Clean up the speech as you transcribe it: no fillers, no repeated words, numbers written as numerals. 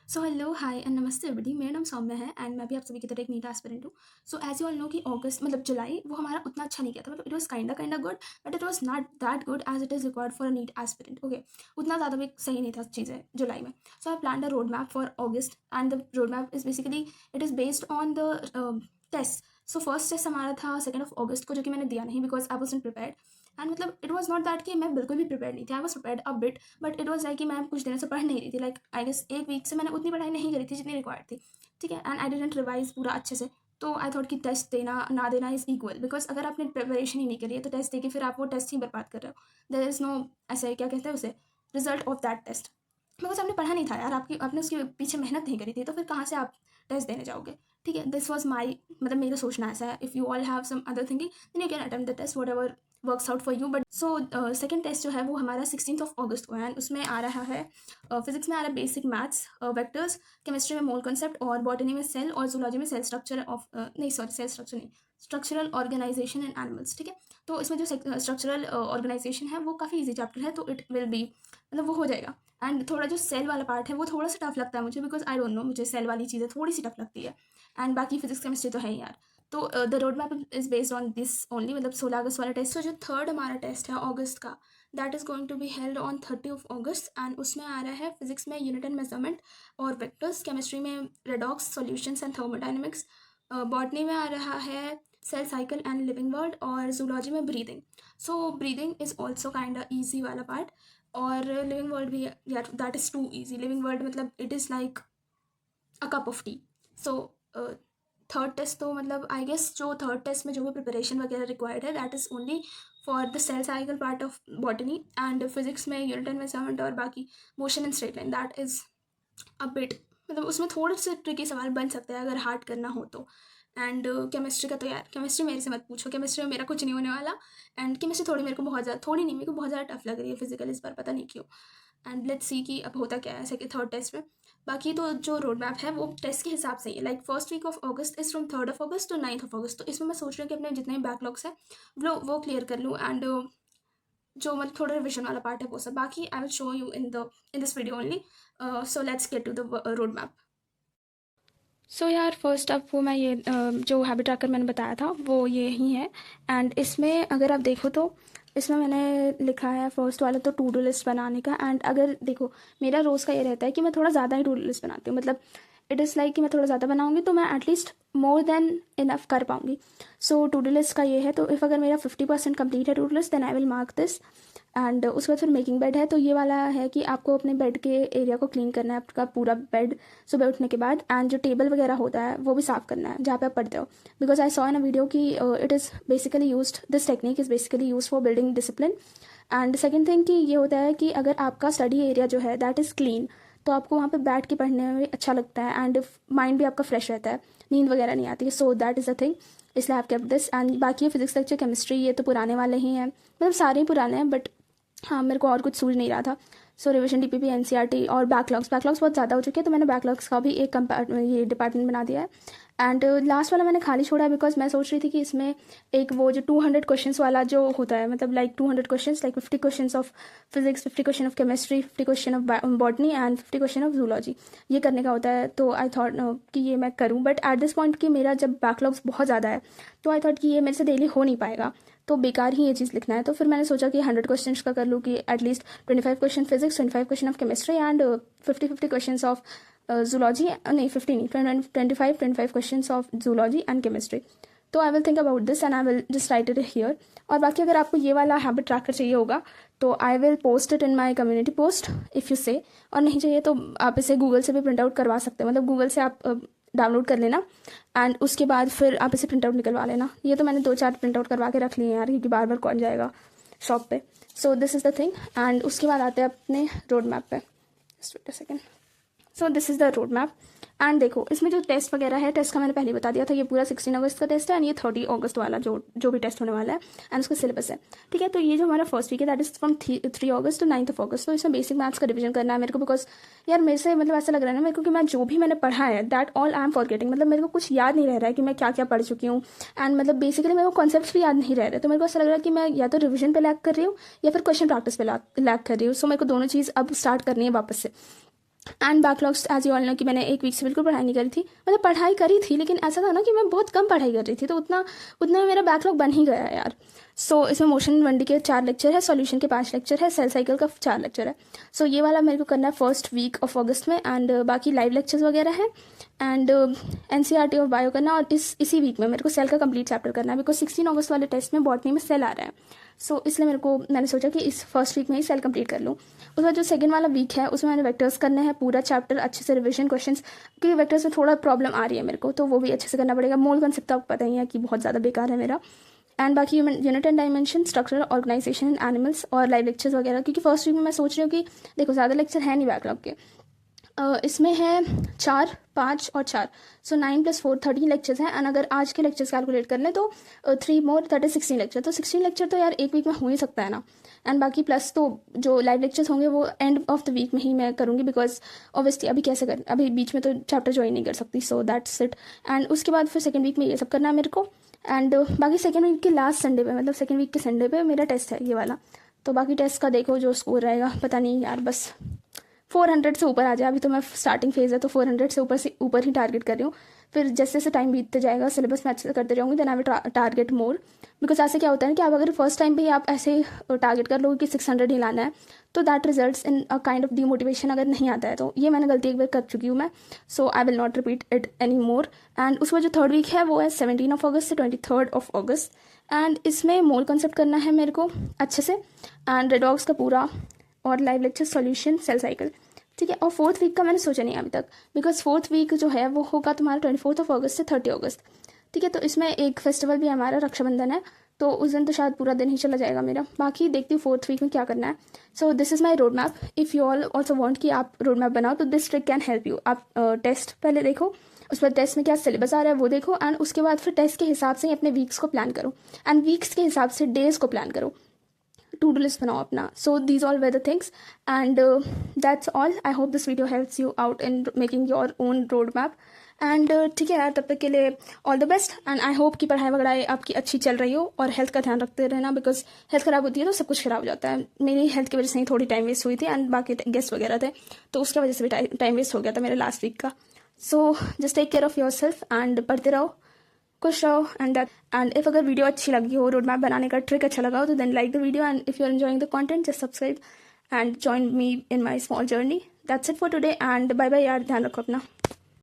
So hello hi and नमस्ते everybody. मेरा नाम सौम्या है एंड मैं भी आप सभी की तरह एक नीट एस्पिरेंट हूँ। So as you all know कि अगस्त मतलब जुलाई वो हमारा उतना अच्छा नहीं गया था। मतलब it was kinda good but it was not that good as it is required for a NEET aspirant. Okay, उतना ज़्यादा भी सही नहीं था चीज़ें जुलाई में। So I plan a road map for August and the road map is basically it is based on the test. So first test हमारा था 2 अगस्त को, जो कि मैंने दिया नहीं because I was not prepared. And मतलब इट वॉज नॉट दैट कि मैं बिल्कुल भी प्रिपेयर नहीं थी, I was prepared a bit, but it was like कि मैं कुछ दिनों से पढ़ नहीं रही थी। लाइक आई गेस एक वीक से मैंने उतनी पढ़ाई नहीं करी थी जितनी रिक्वायर्ड थी। ठीक है, एंड आई डिडंट रिवाइज पूरा अच्छे से। तो आई थॉट कि टेस्ट देना ना देना इज इक्वल, बिकॉज अगर आपने प्रिपरेशन ही नहीं करी है तो टेस्ट दे के फिर आप वो टेस्ट ही बर्बाद कर रहे हो। देयर इज़ नो ऐसे क्या कहते हैं उसे, result of that test. Because आपने पढ़ा नहीं था यार, आपकी आपने उसके पीछे मेहनत नहीं करी थी, तो फिर कहाँ से आप टेस्ट देने जाओगे। ठीक है, दिस वॉज माई मतलब मेरा सोचना ऐसा है। If you all have some other thinking then you can attempt the test whatever works out for you. But so second test जो है वो हमारा 16 अगस्त को है एंड उसमें आ रहा है फिजिक्स में आ रहा है बेसिक मैथ्स, वेक्टर्स, केमिस्ट्री में मोल कंसेप्ट, और बॉटनी में सेल, और जूलॉजी में सेल स्ट्रक्चर ऑफ नहीं सॉरी सेल स्ट्रक्चर नहीं, स्ट्रक्चरल ऑर्गेनाइजेशन एंड एनिमल्स। ठीक है, तो इसमें जो स्ट्रक्चरल ऑर्गेनाइजेशन है वो काफ़ी ईजी चैप्टर है, तो इट विल बी मतलब वो हो जाएगा। एंड थोड़ा जो सेल वाला पार्ट है वो थोड़ा सा टफ लगता है मुझे, बिकॉज आई डोंट नो, मुझे सेल वाली चीज़ें थोड़ी सी टफ लगती है। एंड बाकी फिजिक्स केमिस्ट्री तो है ही यार। तो the road map is based on this only, मतलब 16 अगस्त वाला टेस्ट। तो जो थर्ड हमारा टेस्ट है अगस्त का, that is going to be held on 30 August and उसमें आ रहा है फिजिक्स में यूनिट एंड मेजरमेंट और वेक्टर्स, केमिस्ट्री में redox solutions and thermodynamics, botany में आ रहा है cell cycle and living world, और जूलॉजी में breathing. So breathing is also kind easy वाला पार्ट, और लिविंग वर्ल्ड भी यार that is too easy. Living world मतलब it is like a cup of T. So third test तो मतलब I guess जो थर्ड टेस्ट में जो भी प्रिपरेशन वगैरह रिक्वायर्ड है that is only for the cell cycle part of botany, and physics में यूनिट एंड मेजरमेंट और बाकी motion and straight line that is a bit, मतलब उसमें थोड़े से ट्रिकी सवाल बन सकते हैं अगर हार्ड करना हो तो। एंड केमिस्ट्री का तो यार केमिस्ट्री मेरे से मत पूछो, केमिस्ट्री में मेरा कुछ नहीं होने वाला। एंड केमिस्ट्री थोड़ी मेरे को बहुत ज़्यादा, थोड़ी नहीं, मेरे को बहुत ज़्यादा टफ लग रही है फिजिकल इस बार, पता नहीं क्यों। एंड लेट्स सी कि अब होता क्या है ऐसे कि थर्ड टेस्ट में। बाकी तो जो रोड मैप है वो टेस्ट के हिसाब से ही, like first week of August is from 3 August to 9 August. तो इसमें मैं सोच रही हूँ कि अपने जितने भी बैकलॉग्स हैं वो क्लियर कर लूँ, एंड जो मतलब थोड़ा रिविजन वाला पार्ट है वो सब बाकी I will show you in this video only. So let's get to the road map. So यार फर्स्ट अब वो मैं ये जो हैबिट ट्रैकर मैंने बताया था वो ये ही है। एंड इसमें अगर आप देखो तो इसमें मैंने लिखा है फर्स्ट वाला तो टू डू लिस्ट बनाने का। एंड अगर देखो मेरा रोज़ का ये रहता है कि मैं थोड़ा ज़्यादा ही टू डू लिस्ट बनाती हूँ, मतलब इट इज़ लाइक कि मैं थोड़ा ज़्यादा बनाऊंगी तो मैं एटलीस्ट मोर देन इनफ कर पाऊंगी। सो टू डू लिस्ट का ये है, तो इफ़ अगर मेरा 50% कंप्लीट है to do list then I will mark this. And उसके बाद फिर मेकिंग बेड है, तो ये वाला है कि आपको अपने बेड के एरिया को क्लीन करना है, आपका पूरा बेड सुबह उठने के बाद। एंड जो टेबल वगैरह होता है वो भी साफ़ करना है जहाँ पे आप पढ़ते हो, because I saw in a video कि it is basically used, this technique is basically use for building discipline. And second thing कि ये होता है कि अगर आपका स्टडी एरिया जो है दैट इज़ क्लीन, तो आपको वहाँ पे बैठ के पढ़ने में भी अच्छा लगता है एंड माइंड भी आपका फ्रेश रहता है, नींद वगैरह नहीं आती है। So that is the thing, इसलिए आप केप्ट दिस। एंड बाकी फिजिक्स लेक्चर, केमिस्ट्री ये तो पुराने वाले ही हैं, मतलब सारे ही पुराने हैं, बट हाँ मेरे को और कुछ सूझ नहीं रहा था। सो रिविजन, डीपीपी, एनसीईआरटी और बैकलॉग्स बहुत ज़्यादा हो चुके हैं, तो मैंने बैकलॉग्स का भी एक ये डिपार्टमेंट बना दिया है। एंड लास्ट वाला मैंने खाली छोड़ा है बिकॉज मैं सोच रही थी कि इसमें एक वो जो 200 क्वेश्चंस वाला जो होता है, मतलब like 200 questions, like 50 questions of physics, 50 question of chemistry, 50 question of botany and 50 question of zoology, ये करने का होता है। तो आई थॉट कि ये मैं करूँ, बट एट दिस पॉइंट कि मेरा जब बैकलॉग्स बहुत ज़्यादा है तो आई थॉट कि ये मेरे से डेली हो नहीं पाएगा, तो बेकार ही ये चीज़ लिखना है। तो फिर मैंने सोचा कि 100 क्वेश्चन का कर लूँ, कि at least 25 question physics, 25 question of chemistry and 50 question of zoology, नहीं 50 नहीं, 25 question of zoology and chemistry. तो I will think about this and I will just write it here. और बाकी अगर आपको ये वाला हैबिट ट्रैकर चाहिए होगा तो I will post it in my community post if you से, और नहीं चाहिए तो आप इसे गूगल से भी प्रिंट आउट करवा सकते हैं, मतलब गूगल से आप डाउनलोड कर लेना एंड उसके बाद फिर आप इसे प्रिंट आउट निकलवा लेना। ये तो मैंने 2-4 प्रिंट आउट करवा के रख लिए हैं यार, क्योंकि बार बार कौन जाएगा शॉप पे। So this is the thing. And उसके बाद आते हैं अपने रोड मैप पे। Just wait a second. So this is the road map. And देखो इसमें जो टेस्ट वगैरह है, टेस्ट का मैंने पहले बता दिया था, ये पूरा 16 अगस्त का टेस्ट है एंड ये 30 अगस्त वाला जो भी टेस्ट होने वाला है एंड उसका सिलेबस है। ठीक है, तो ये जो हमारा फर्स्ट वीक है that is from 3 August to 9 August. तो इसमें बेसिक मैथ्स का रिवीजन करना है मेरे को, बिकॉज यार मेरे से मतलब ऐसा लग रहा है ना मेरे को कि मैं जो भी मैंने पढ़ा है that all I am forgetting, मतलब मेरे को कुछ याद नहीं रह रहा है कि मैं क्या क्या पढ़ चुकी हूँ। एंड मतलब बेसिकली मेरे को कॉन्सेप्ट्स भी याद नहीं रह रहे, तो मेरे को ऐसा लग रहा है कि मैं या तो रिविजन पे लैक कर रही हूँ या फिर क्वेश्चन प्रैक्टिस पे लैक कर रही हूँ। सो मेरे को दोनों चीज़ अब स्टार्ट करनी है वापस से। And backlogs as you all know कि मैंने एक वीक से बिल्कुल पढ़ाई नहीं करी थी, मतलब पढ़ाई करी थी लेकिन ऐसा था ना कि मैं बहुत कम पढ़ाई कर रही थी, तो उतना में मेरा बैकलॉग बन ही गया है यार। सो इसमें मोशन 1D के 4 लेक्चर है, सॉल्यूशन के 5 लेक्चर है, सेल साइकिल का 4 लेक्चर है। सो ये वाला मेरे को करना है फर्स्ट वीक ऑफ अगस्त में, एंड बाकी लाइव लेक्चर्स वगैरह है, एंड NCERT ऑफ बायो करना, और इसी वीक में मेरे को सेल का कंप्लीट चैप्टर करना है, बिकॉज 16 अगस्त वाले टेस्ट में बॉटनी में सेल आ रहा है। सो इसलिए मैंने सोचा कि इस फर्स्ट वीक में ही सेल कंप्लीट कर लूँ। उसके बाद जो सेकंड वाला वीक है उसमें मैंने वेक्टर्स करने हैं, पूरा चैप्टर अच्छे से रिविजन क्वेश्चंस, क्योंकि वेक्टर्स में थोड़ा प्रॉब्लम आ रही है मेरे को, तो वो भी अच्छे से करना पड़ेगा। मोल कंसेप्ट तो आपको पता ही है कि बहुत ज़्यादा बेकार है मेरा। एंड बाकी unit and dimension, structure, organisation and animals, और लाइव लेक्चर्स वगैरह, क्योंकि फर्स्ट वीक में मैं सोच रही हूँ कि देखो ज़्यादा लेक्चर है नहीं बैकलॉग के, इसमें है 4, 5 और 4, सो 9 + 4 13 लेक्चर्स हैं। एंड अगर आज के लेक्चर्स कैलकुलेट कर लें तो 3 more दैट इज 16 लेक्चर, तो 16 लेक्चर तो यार एक वीक में हो ही सकता है ना। एंड बाकी प्लस तो जो लाइव लेक्चर्स होंगे वो एंड ऑफ द वीक में ही मैं करूँगी, बिकॉज ऑब्वियसली अभी बीच में तो चैप्टर ज्वाइन नहीं कर सकती, सो दैट्स इट। एंड उसके बाद फिर सेकेंड वीक में ये सब करना है मेरे को। एंड बाकी सेकेंड वीक के लास्ट संडे पे, मतलब सेकेंड वीक के संडे पे मेरा टेस्ट है ये वाला, तो बाकी टेस्ट का देखो जो स्कोर रहेगा पता नहीं यार, बस 400 से ऊपर आ जाए। अभी तो मैं स्टार्टिंग फेज़ है तो 400 से ऊपर ही टारगेट कर रही हूँ। फिर जैसे जैसे टाइम बीतते जाएगा, सिलेबस मैं अच्छे से करते जाऊँगी, then I will target more, because ऐसे क्या होता है ना कि आप अगर फर्स्ट टाइम पे ही आप ऐसे टारगेट कर लोगे कि 600 ही लाना है, तो that results in a kind of demotivation अगर नहीं आता है। तो ये मैंने गलती एक बार कर चुकी हूँ मैं, so I will not repeat it any more. And उसके बाद जो थर्ड वीक है वो है 17 अगस्त से 23 अगस्त, एंड इसमें मोर कंसेप्ट करना है मेरे को अच्छे से, एंड रेडॉक्स का पूरा, और live lecture, solution, cell cycle, ठीक है। और फोर्थ वीक का मैंने सोचा नहीं अभी तक, बिकॉज फोर्थ वीक जो है वो होगा तुम्हारा 24 अगस्त से 30 अगस्त, ठीक है। तो इसमें एक फेस्टिवल भी हमारा रक्षाबंधन है, तो उस दिन तो शायद पूरा दिन ही चला जाएगा मेरा। बाकी देखती हूँ फोर्थ वीक में क्या करना है। सो this is my road map. If you all also want कि आप रोड मैप बनाओ तो this trick can help you. आप टेस्ट पहले देखो, उस पर टेस्ट में क्या सिलेबस आ रहा है वो देखो, एंड उसके बाद फिर टेस्ट के हिसाब से ही अपने वीक्स को प्लान करो, एंड वीक्स के हिसाब से डेज को प्लान करो, टू डू लिस्ट बनाओ अपना। So these all where the things, and that's all. I hope this video helps you out in making your own road map. And ठीक है यार, तब तक के लिए all the best, and I hope कि पढ़ाई वगैरह आपकी अच्छी चल रही हो, और हेल्थ का ध्यान रखते रहना, बिकॉज हेल्थ ख़राब होती है तो सब कुछ ख़राब हो जाता है। मेरी हेल्थ की वजह से ही थोड़ी टाइम वेस्ट हुई थी, एंड बाकी गेस्ट वगैरह थे तो उसकी वजह से भी टाइम वेस्ट हो गया था मेरे लास्ट वीक का। So just take care of yourself, and पढ़ते रहो, खुश रहो, एंड इफ अगर वीडियो अच्छी लगी हो, रोड मैप बनाने का ट्रिक अच्छा लगा हो, तो then like the video, and if you are enjoying the content just subscribe and join me in my small journey. That's it for today, and bye bye यार, ध्यान रखो अपना।